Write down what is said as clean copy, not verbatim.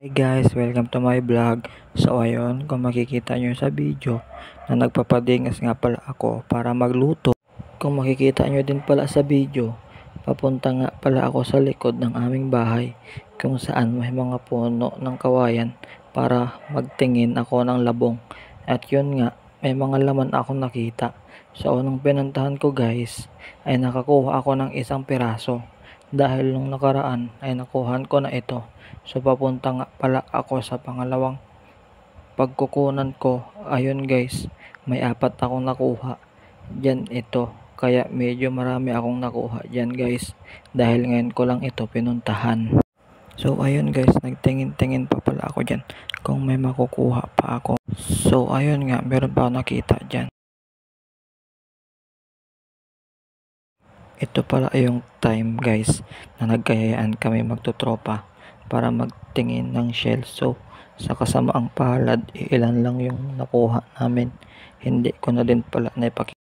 Hey guys, welcome to my vlog. So ayun, kung makikita nyo sa video na nagpapadingas nga pala ako para magluto. Kung makikita nyo din pala sa video, papunta nga pala ako sa likod ng aming bahay kung saan may mga puno ng kawayan para magtingin ako ng labong. At yun nga, may mga laman akong nakita. So nung pinuntahan ko guys, ay nakakuha ako ng isang piraso. Dahil nung nakaraan ay nakuhan ko na ito. So papunta nga pala ako sa pangalawang pagkukunan ko. Ayun guys, may 4 akong nakuha. Diyan ito. Kaya medyo marami akong nakuha diyan guys. Dahil ngayon ko lang ito pinuntahan. So ayun guys, nagtingin-tingin pa pala ako diyan kung may makukuha pa ako. So ayun nga, meron pa ako nakita diyan. Ito pala yung time guys na nagkayayaan kami magtutropa para magtingin ng shell. So sa kasamaang palad, ilan lang yung nakuha namin. Hindi ko na din pala naipakita.